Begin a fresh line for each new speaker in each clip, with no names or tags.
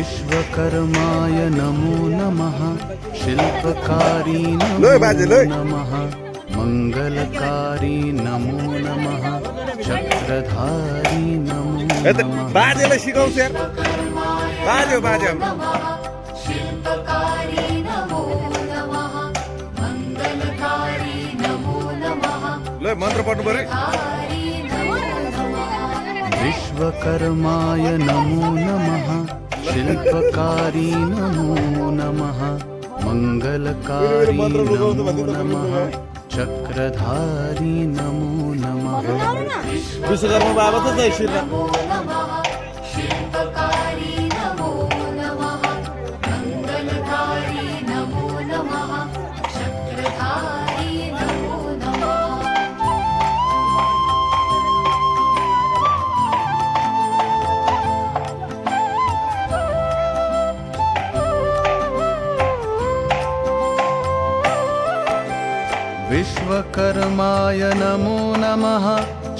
विश्वकर्माय नमो नमः शिल्पकारी नमो नमः मंगलकारी नमो नमः चक्रधारी नमो नमः
बाजेलाई सिकाउँछ यार बाज्यो बाज्यो
शिल्पकारी नमो नमः मंगलकारी नमो नमः
ल मन्त्र पढ्नु पर्यो
विश्वकर्माय नमो नमः शिल्पकारी नमो नमः मंगलकारी नमो नमः चक्रधारी नमो नमः
विश्वकर्मा बाबा त जय श्री राम
शिल्पकारी नमो नमः मंगलकारी नमो नमः चक्रधारी नमो नमः
विश्वकर्माय नमो नमः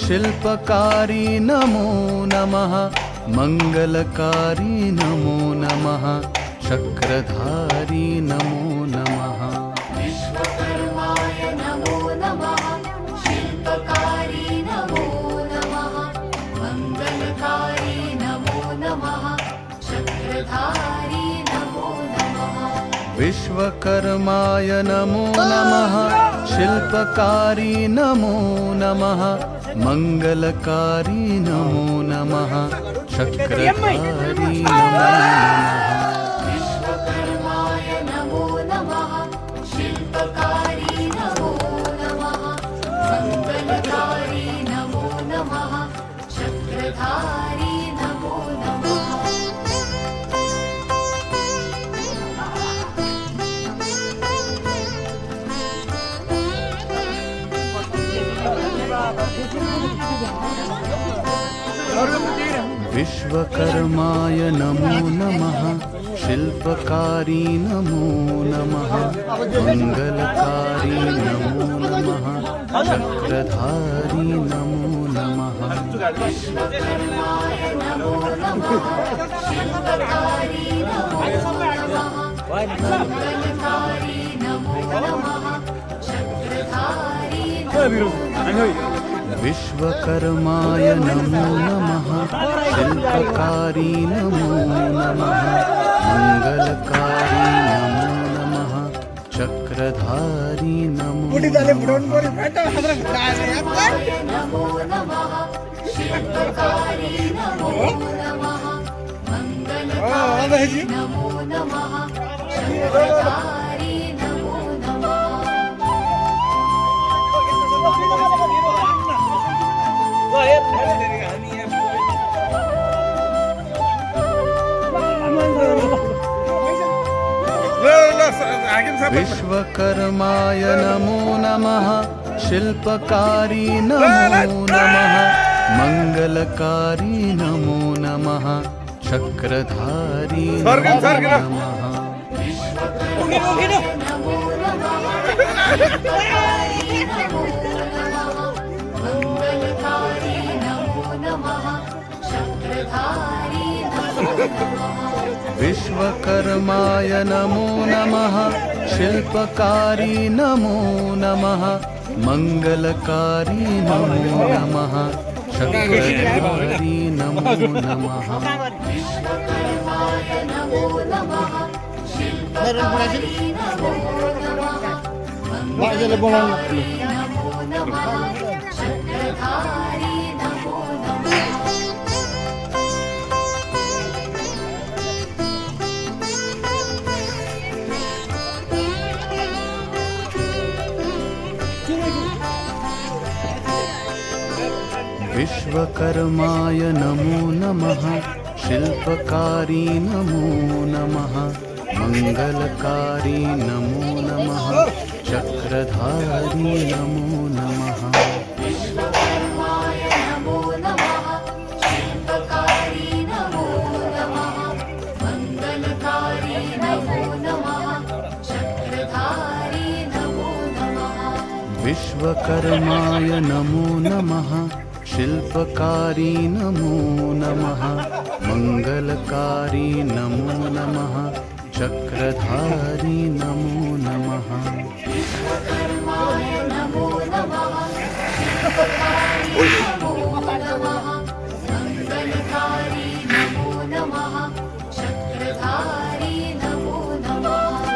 शिल्पकारी नमो नमः मंगलकारी नमो नमः चक्रधारी नमो नमः
विश्वकर्माय नमो नमः शिल्पकारी नमो नमः मंगलकारी नमो नमः चक्रधारी नमो नमः
विश्वकर्माय नमो नमः शिल्पकारी नमो नमः मंगलकारी नमो नमः चक्रधारी नमो नमः
विश्वकर्माय नमो नमः शिल्पकारी नमो नमः मंगलकारी नमो नमः चक्रधारी नमो नमः
विश्वकर्माय नमो नमः शिल्पकारी नमो नमः मंगलकारी नमो नमः चक्रधारी नमो नमः
विश्वकर्माय नमो नमः शिल्पकारी नमो नमः मंगलकारी नमो नमः चक्रधारी नमो नमः
विश्वकर्माय नमो नमः शिल्पकारी नमो नमः मंगलकारी नमो नमः चक्रधारी नमो
नमो नमः शिल्पकारी नमो नमः मंगलकारी नमो नमः चक्रधारी नमो नमः
विश्वकर्माय नमो नमः शिल्पकारी नमो नमः मंगलकारी नमो नमः चक्रधारी नमो नमः
नमो नमः शिल्पकारी नमो नमः मंगलकारी नमो नमः चक्रधारी नमो नमः
विश्वकर्माय नमो नमः शिल्पकारी नमो नमः मंगलकारी नमो नमः चक्रधारी नमो नमः
विश्वकर्माय नमो नमः शिल्पकारी नमो नमः मंगलकारी नमो नमः चक्रधारी नमो नमः
विश्वकर्माय नमो नमः शिल्पकारी नमो नमः मंगलकारी नमो नमः चक्रधारी नमो नमः
विश्वकर्माय नमो नमः शिल्पकारी नमो नमः मंगलकारी
विश्वकर्माय नमो नमः शिल्पकारी नमो नमः मंगलकारी नमो नमः चक्रधारी नमो नमः
विश्वकर्माय नमो नमः मंगलकारी नमो नमः चक्रधारी नमो नमः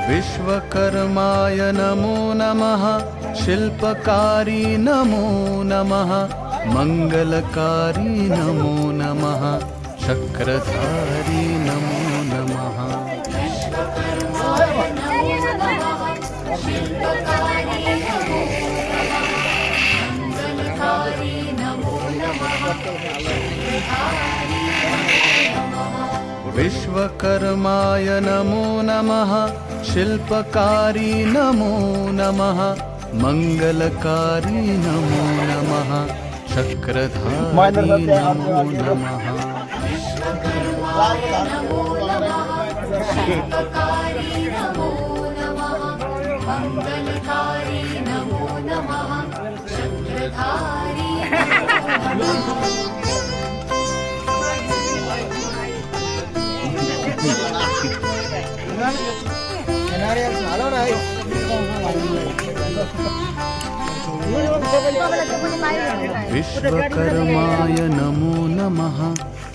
विश्वकर्माय नमो नमः शिल्पकारी नमो नमः मंगलकारी नमो नमः चक्रधारी नमो नमः
विश्वकर्माय नमो नमः शिल्पकारी नमो नमः मंगलकारी नमो नमः चक्रधारी नमो नमः
विश्वकर्माय नमो नमः शिल्पकारी नमो नमः मंगलकारी नमो नमः चक्रधारी नमो नमः
विश्वकर्माय नमो नमः शिल्पकारी नमो नमः मंगलकारी नमो नमः चक्रधारी नमो नमः
विश्वकर्माय नमो नमः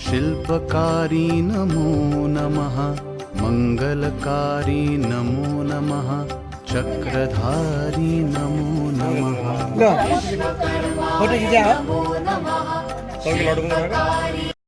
शिल्पकारी नमो नमः मंगलकारी नमो नमः चक्रधारी नमो नमः
विश्वकर्माय नमो नमः शिल्पकारी